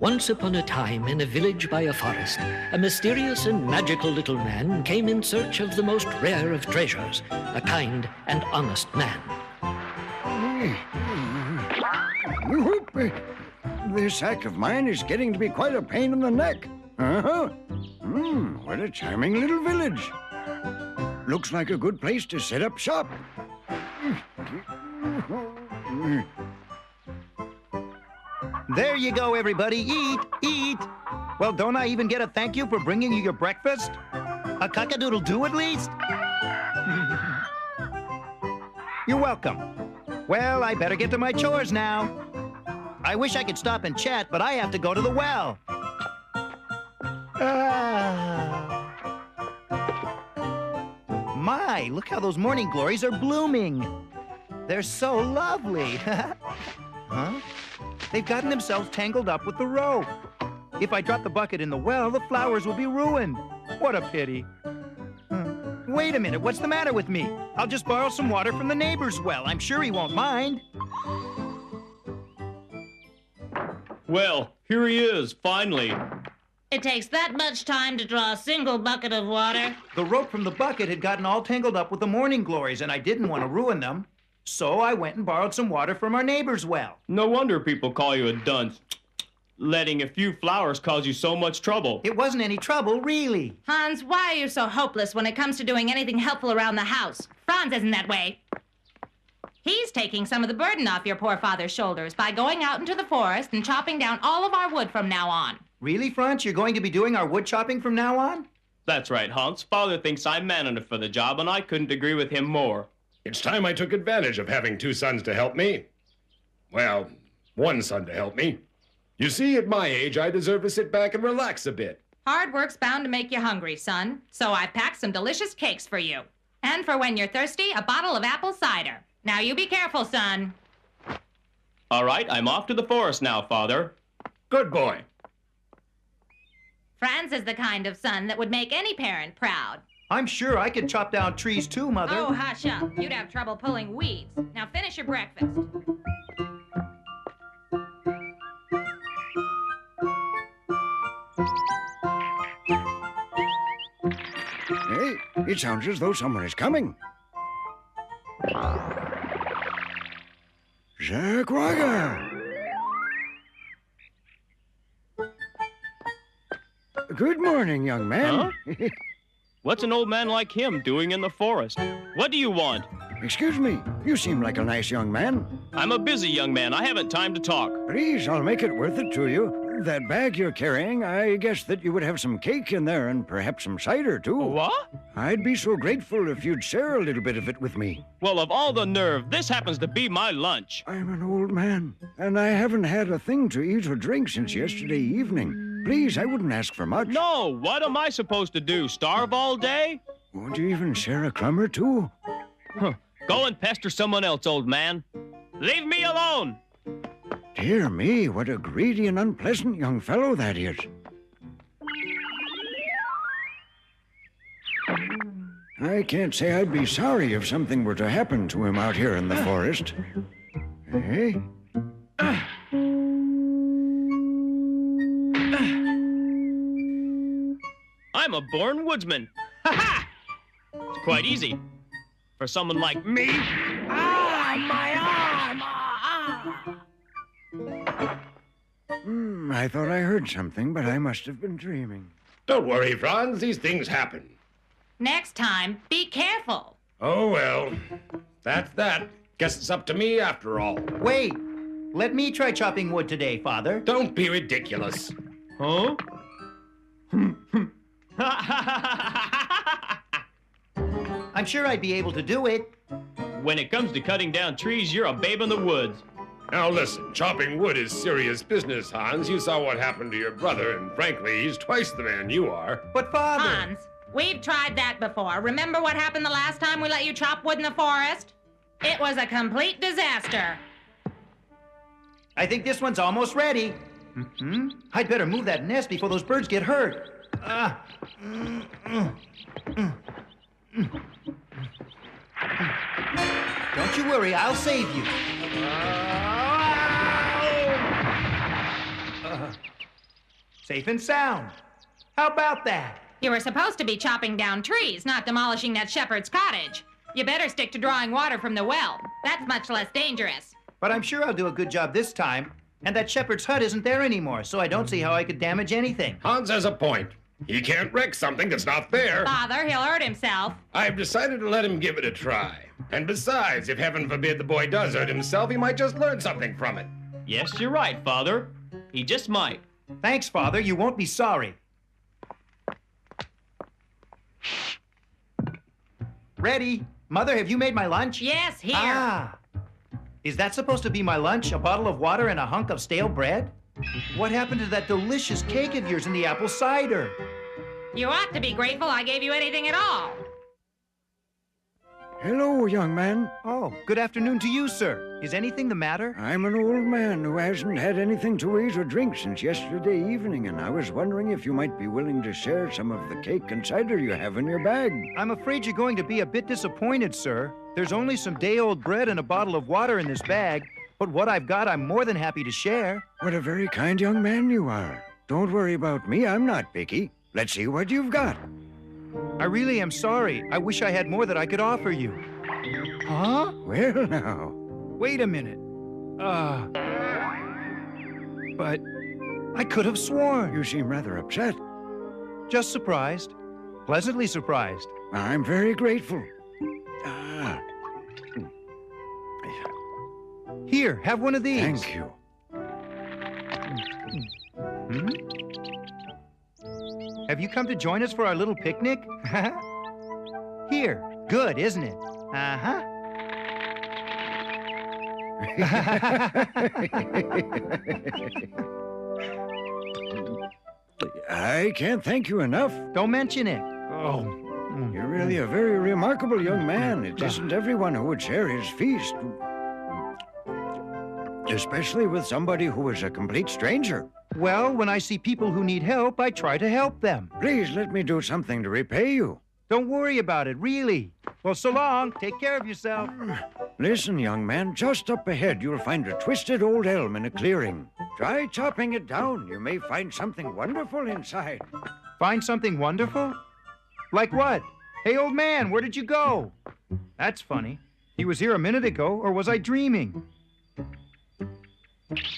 Once upon a time, in a village by a forest, a mysterious and magical little man came in search of the most rare of treasures, a kind and honest man. This sack of mine is getting to be quite a pain in the neck. What a charming little village. Looks like a good place to set up shop. There you go, everybody. Eat, eat. Well, don't I even get a thank you for bringing you your breakfast? A cock-a-doodle-doo at least? You're welcome. Well, I better get to my chores now. I wish I could stop and chat, but I have to go to the well. My, look how those morning glories are blooming. They're so lovely. Huh? They've gotten themselves tangled up with the rope. If I drop the bucket in the well, the flowers will be ruined. What a pity. Wait a minute, what's the matter with me? I'll just borrow some water from the neighbor's well. I'm sure he won't mind. Well, here he is, finally. It takes that much time to draw a single bucket of water. The rope from the bucket had gotten all tangled up with the morning glories, and I didn't want to ruin them. So I went and borrowed some water from our neighbor's well. No wonder people call you a dunce. Letting a few flowers cause you so much trouble. It wasn't any trouble, really. Hans, why are you so hopeless when it comes to doing anything helpful around the house? Franz isn't that way. He's taking some of the burden off your poor father's shoulders by going out into the forest and chopping down all of our wood from now on. Really, Franz? You're going to be doing our wood chopping from now on? That's right, Hans. Father thinks I'm man enough for the job, and I couldn't agree with him more. It's time I took advantage of having two sons to help me. Well, one son to help me. You see, at my age, I deserve to sit back and relax a bit. Hard work's bound to make you hungry, son. So I've packed some delicious cakes for you. And for when you're thirsty, a bottle of apple cider. Now you be careful, son. All right, I'm off to the forest now, Father. Good boy. Franz is the kind of son that would make any parent proud. I'm sure I could chop down trees too, Mother. Oh, hush up. You'd have trouble pulling weeds. Now finish your breakfast. Hey, it sounds as though someone is coming. Zagwaga! Good morning, young man. Huh? What's an old man like him doing in the forest? What do you want? Excuse me, you seem like a nice young man. I'm a busy young man. I haven't time to talk. Please, I'll make it worth it to you. That bag you're carrying, I guess that you would have some cake in there and perhaps some cider, too. What? I'd be so grateful if you'd share a little bit of it with me. Well, of all the nerve, this happens to be my lunch. I'm an old man, and I haven't had a thing to eat or drink since yesterday evening. Please, I wouldn't ask for much. No, what am I supposed to do, starve all day? Won't you even share a crumb or two? Huh. Go and pester someone else, old man. Leave me alone! Dear me, what a greedy and unpleasant young fellow that is. I can't say I'd be sorry if something were to happen to him out here in the forest. Hey? I'm a born woodsman. Ha-ha! It's quite easy. For someone like me. Ah, my arm! I thought I heard something, but I must have been dreaming. Don't worry, Franz. These things happen. Next time, be careful. Oh, well. That's that. Guess it's up to me after all. Wait. Let me try chopping wood today, Father. Don't be ridiculous. Huh? I'm sure I'd be able to do it. When it comes to cutting down trees, you're a babe in the woods. Now listen, chopping wood is serious business, Hans. You saw what happened to your brother, and frankly, he's twice the man you are. But Father... Hans, we've tried that before. Remember what happened the last time we let you chop wood in the forest? It was a complete disaster. I think this one's almost ready. I'd better move that nest before those birds get hurt. Don't you worry, I'll save you. Safe and sound. How about that? You were supposed to be chopping down trees, not demolishing that shepherd's cottage. You better stick to drawing water from the well. That's much less dangerous. But I'm sure I'll do a good job this time. And that shepherd's hut isn't there anymore, so I don't see how I could damage anything. Hans has a point. He can't wreck something that's not there. Father, he'll hurt himself. I've decided to let him give it a try. And besides, if heaven forbid the boy does hurt himself, he might just learn something from it. Yes, you're right, Father. He just might. Thanks, Father. You won't be sorry. Ready? Mother, have you made my lunch? Yes, here. Ah. Is that supposed to be my lunch? A bottle of water and a hunk of stale bread? What happened to that delicious cake of yours and the apple cider? You ought to be grateful I gave you anything at all. Hello, young man. Oh, good afternoon to you, sir. Is anything the matter? I'm an old man who hasn't had anything to eat or drink since yesterday evening, and I was wondering if you might be willing to share some of the cake and cider you have in your bag. I'm afraid you're going to be a bit disappointed, sir. There's only some day-old bread and a bottle of water in this bag, but what I've got I'm more than happy to share. What a very kind young man you are. Don't worry about me, I'm not picky. Let's see what you've got. I really am sorry. I wish I had more that I could offer you. Huh? Well, now. Wait a minute. But I could have sworn. You seem rather upset. Just surprised. Pleasantly surprised. I'm very grateful. Here, have one of these. Thank you. Hmm? Have you come to join us for our little picnic? Here. Good, isn't it? Uh-huh. I can't thank you enough. Don't mention it. Oh. You're really a very remarkable young man. It isn't everyone who would share his feast. Especially with somebody who is a complete stranger. Well, when I see people who need help, I try to help them. Please let me do something to repay you. Don't worry about it, really. Well, so long. Take care of yourself. Listen, young man, just up ahead you'll find a twisted old elm in a clearing. Try chopping it down. You may find something wonderful inside. Find something wonderful? Like what? Hey, old man, where did you go? That's funny. He was here a minute ago, or was I dreaming?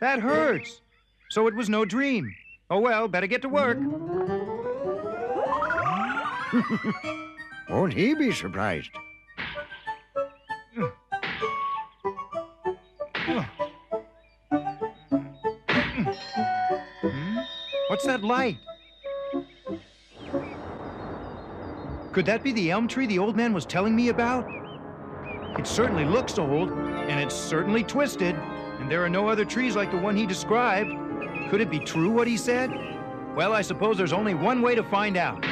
That hurts. So it was no dream. Oh, well, better get to work. Won't he be surprised? What's that light? Could that be the elm tree the old man was telling me about? It certainly looks old, and it's certainly twisted, and there are no other trees like the one he described. Could it be true what he said? Well, I suppose there's only one way to find out.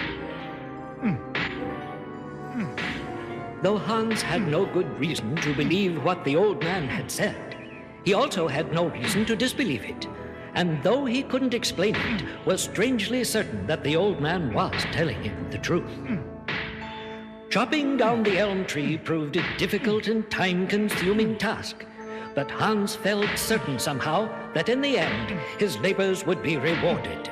Though Hans had no good reason to believe what the old man had said, he also had no reason to disbelieve it. And though he couldn't explain it, was strangely certain that the old man was telling him the truth. Chopping down the elm tree proved a difficult and time-consuming task, but Hans felt certain somehow that in the end his labors would be rewarded.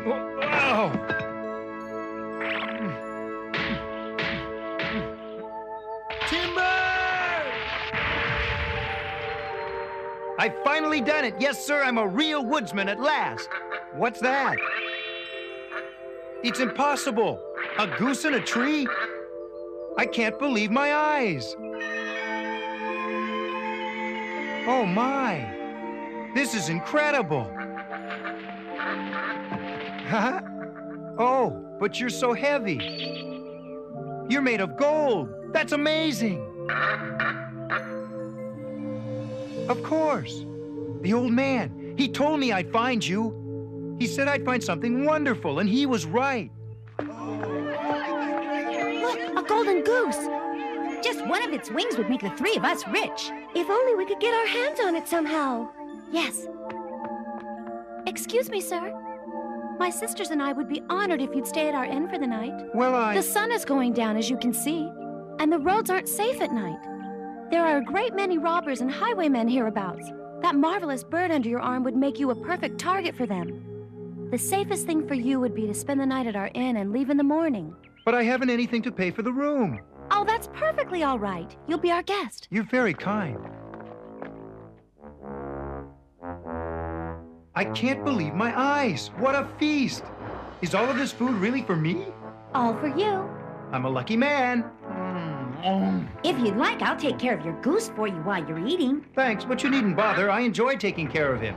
Wow! I've finally done it. Yes, sir, I'm a real woodsman at last. What's that? It's impossible. A goose in a tree? I can't believe my eyes. Oh, my. This is incredible. Huh? Oh, but you're so heavy. You're made of gold. That's amazing. Of course. The old man, he told me I'd find you. He said I'd find something wonderful, and he was right. Look, a golden goose. Just one of its wings would make the three of us rich. If only we could get our hands on it somehow. Yes. Excuse me, sir. My sisters and I would be honored if you'd stay at our inn for the night. Well, The sun is going down, as you can see, and the roads aren't safe at night. There are a great many robbers and highwaymen hereabouts. That marvelous bird under your arm would make you a perfect target for them. The safest thing for you would be to spend the night at our inn and leave in the morning. But I haven't anything to pay for the room. Oh, that's perfectly all right. You'll be our guest. You're very kind. I can't believe my eyes. What a feast. Is all of this food really for me? All for you. I'm a lucky man. If you'd like, I'll take care of your goose for you while you're eating. Thanks, but you needn't bother. I enjoy taking care of him.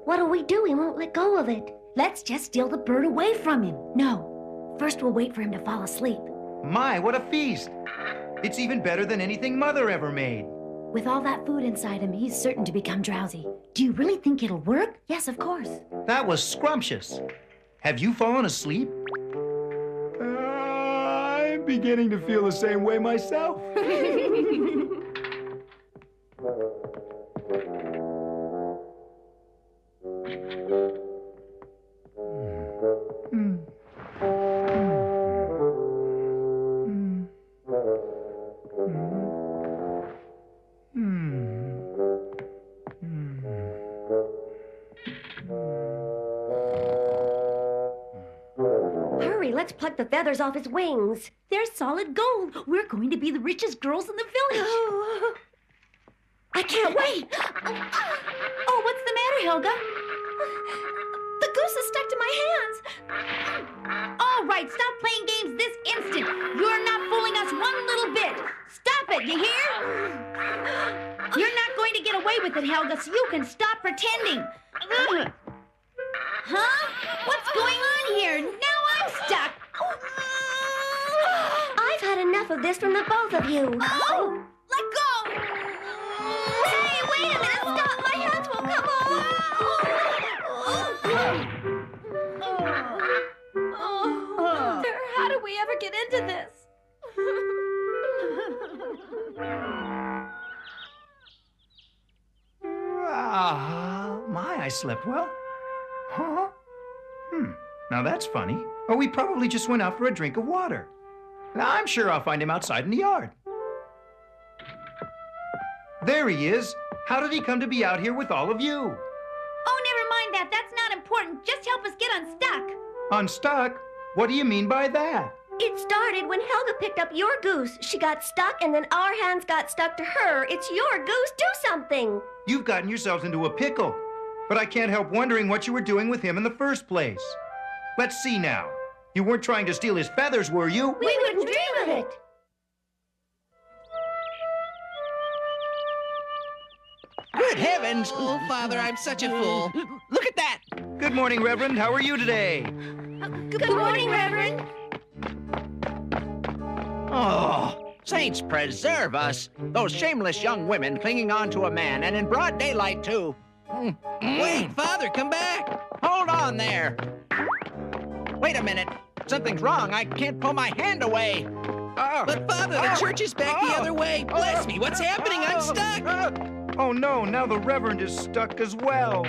What'll we do? He won't let go of it. Let's just steal the bird away from him. No. First, we'll wait for him to fall asleep. My, what a feast. It's even better than anything Mother ever made. With all that food inside him, he's certain to become drowsy. Do you really think it'll work? Yes, of course. That was scrumptious. Have you fallen asleep? I'm beginning to feel the same way myself. Hurry, let's pluck the feathers off his wings. They're solid gold. We're going to be the richest girls in the village. I can't wait. Oh, what's the matter, Helga? The goose is stuck to my hands. All right, stop playing games this instant. You're not fooling us one little bit. Stop it, you hear? You're not going to get away with it, Helga, so you can stop pretending. Huh? What's going on here? Now I'm stuck. I've had enough of this from the both of you. Oh! Let go! Hey, wait a minute! Stop! My hands won't come off! How do we ever get into this? I slept well. Huh? Now that's funny. Oh, we probably just went out for a drink of water. Now, I'm sure I'll find him outside in the yard. There he is. How did he come to be out here with all of you? Oh, never mind that. That's not important. Just help us get unstuck. Unstuck? What do you mean by that? It started when Helga picked up your goose. She got stuck, and then our hands got stuck to her. It's your goose. Do something. You've gotten yourselves into a pickle. But I can't help wondering what you were doing with him in the first place. Let's see now. You weren't trying to steal his feathers, were you? We wouldn't dream of it. Good heavens! Oh, Father, I'm such a fool. Look at that! Good morning, Reverend. How are you today? Good morning, Reverend. Oh, saints preserve us. Those shameless young women clinging on to a man, and in broad daylight, too. Wait, Father, come back. Hold on there. Wait a minute. Something's wrong. I can't pull my hand away. But, Father, the church is back the other way. Bless me. What's happening? I'm stuck. Oh, no. Now the Reverend is stuck as well.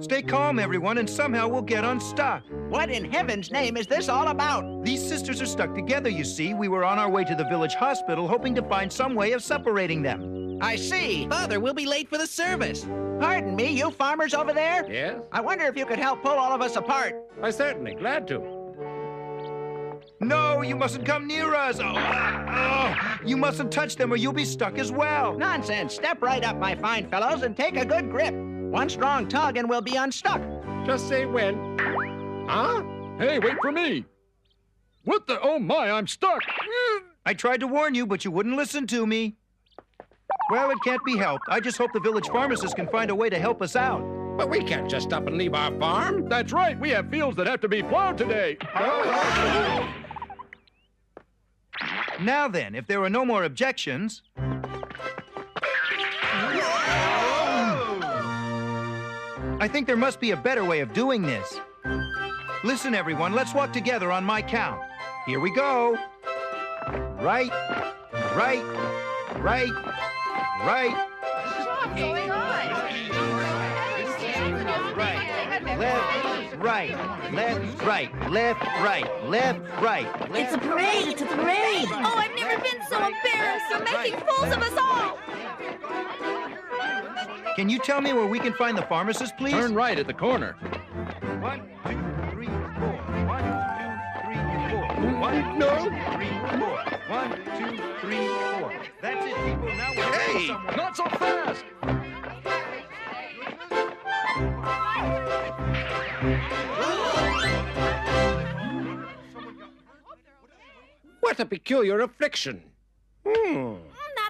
Stay calm, everyone, and somehow we'll get unstuck. What in heaven's name is this all about? These sisters are stuck together, you see. We were on our way to the village hospital hoping to find some way of separating them. I see. Father, we'll be late for the service. Pardon me, you farmers over there? Yes? I wonder if you could help pull all of us apart. I certainly, glad to. No, you mustn't come near us. You mustn't touch them or you'll be stuck as well. Nonsense. Step right up, my fine fellows, and take a good grip. One strong tug and we'll be unstuck. Just say when. Huh? Hey, wait for me. What the? Oh, my, I'm stuck. I tried to warn you, but you wouldn't listen to me. Well, it can't be helped. I just hope the village pharmacist can find a way to help us out. But we can't just up and leave our farm. That's right. We have fields that have to be plowed today. Now then, if there are no more objections... I think there must be a better way of doing this. Listen, everyone, let's walk together on my count. Here we go. Right, right, right, right. What's going on? Right, left, right, left, right, left, right, left, right. It's a parade! It's a parade! Oh, I've never been so embarrassed! They're making fools of us all! Can you tell me where we can find the pharmacist, please? Turn right at the corner. 1, 2, 3, 4. 1, 2, 3, 4. 1, No. 2, 3, 4. 1, 2, 3, 4. That's it, people. Now we're Hey, someone. not so fast. What a peculiar affliction. That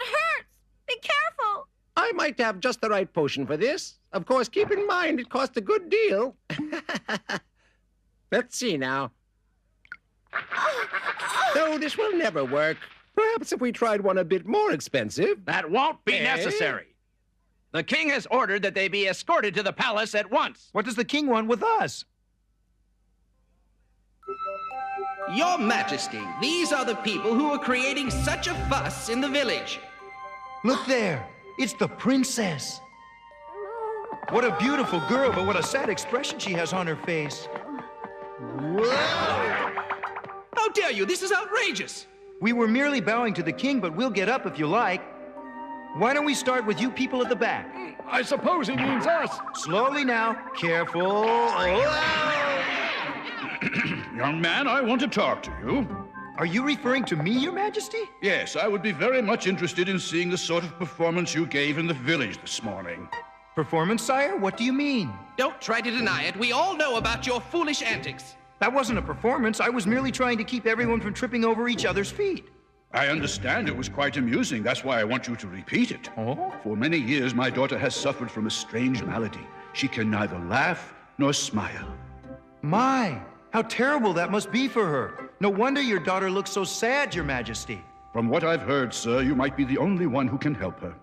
hurts! Be careful! I might have just the right potion for this. Of course, keep in mind it cost a good deal. Let's see now. No, this will never work. Perhaps if we tried one a bit more expensive. That won't be Eh? necessary. The king has ordered that they be escorted to the palace at once. What does the king want with us? Your Majesty, these are the people who are creating such a fuss in the village. Look there. It's the princess. What a beautiful girl, but what a sad expression she has on her face. How dare you? This is outrageous. We were merely bowing to the king, but we'll get up if you like. Why don't we start with you people at the back? I suppose he means us. Slowly now. Careful. Young man, I want to talk to you. Are you referring to me, Your Majesty? Yes, I would be very much interested in seeing the sort of performance you gave in the village this morning. Performance, sire? What do you mean? Don't try to deny it. We all know about your foolish antics. That wasn't a performance. I was merely trying to keep everyone from tripping over each other's feet. I understand it was quite amusing. That's why I want you to repeat it. Oh? For many years, my daughter has suffered from a strange malady. She can neither laugh nor smile. My, how terrible that must be for her. No wonder your daughter looks so sad, Your Majesty. From what I've heard, sir, you might be the only one who can help her.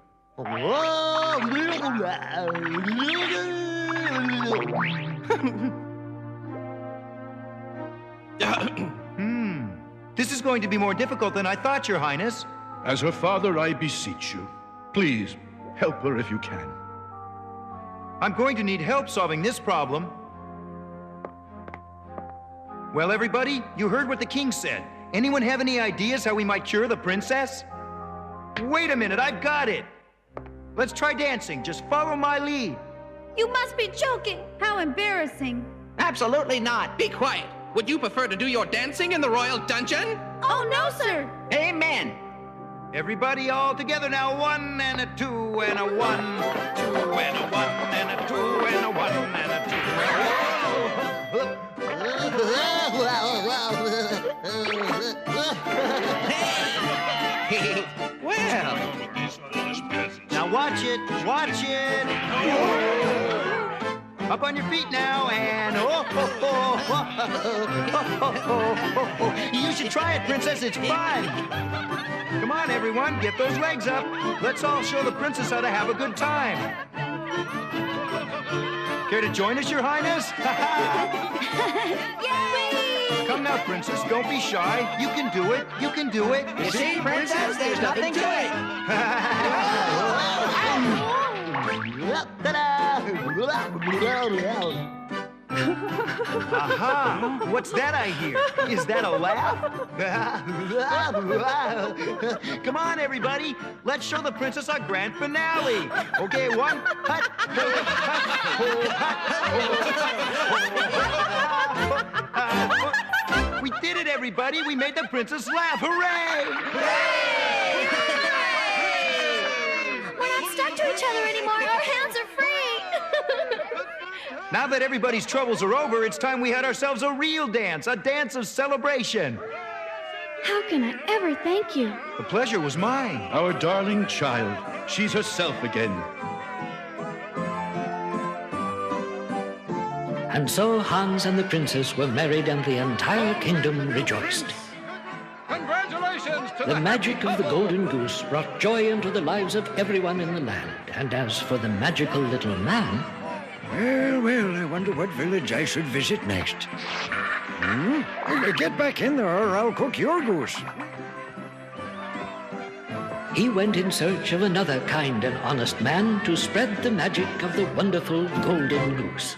This is going to be more difficult than I thought, Your Highness. As her father, I beseech you, please help her if you can. I'm going to need help solving this problem. Well, everybody, you heard what the king said. Anyone have any ideas how we might cure the princess? Wait a minute, I've got it. Let's try dancing. Just follow my lead. You must be joking! How embarrassing! Absolutely not. Be quiet. Would you prefer to do your dancing in the royal dungeon? Oh, no, sir! Amen. Everybody all together now. 1 and a 2 and a 1, 2 and a 1 and a 2 and a 1 and a 2 Well, Now watch it, watch it. Up on your feet now, and you should try it, princess. It's fun. Come on, everyone, get those legs up. Let's all show the princess how to have a good time. Care to join us, Your Highness? Yay! Come now, princess. Don't be shy. You can do it. You can do it. you see, princess, there's nothing to it. Aha! What's that I hear? Is that a laugh? Come on, everybody. Let's show the princess our grand finale. Okay, 1, hut, We did it, everybody. We made the princess laugh. Hooray! We're not stuck to each other anymore. Our hands are free. Now that everybody's troubles are over, it's time we had ourselves a real dance, a dance of celebration. How can I ever thank you? The pleasure was mine. Our darling child. She's herself again. And so Hans and the princess were married and the entire kingdom rejoiced. Congratulations to The magic of the golden goose brought joy into the lives of everyone in the land. And as for the magical little man, Well, I wonder what village I should visit next. Get back in there or I'll cook your goose. he went in search of another kind and honest man to spread the magic of the wonderful golden goose.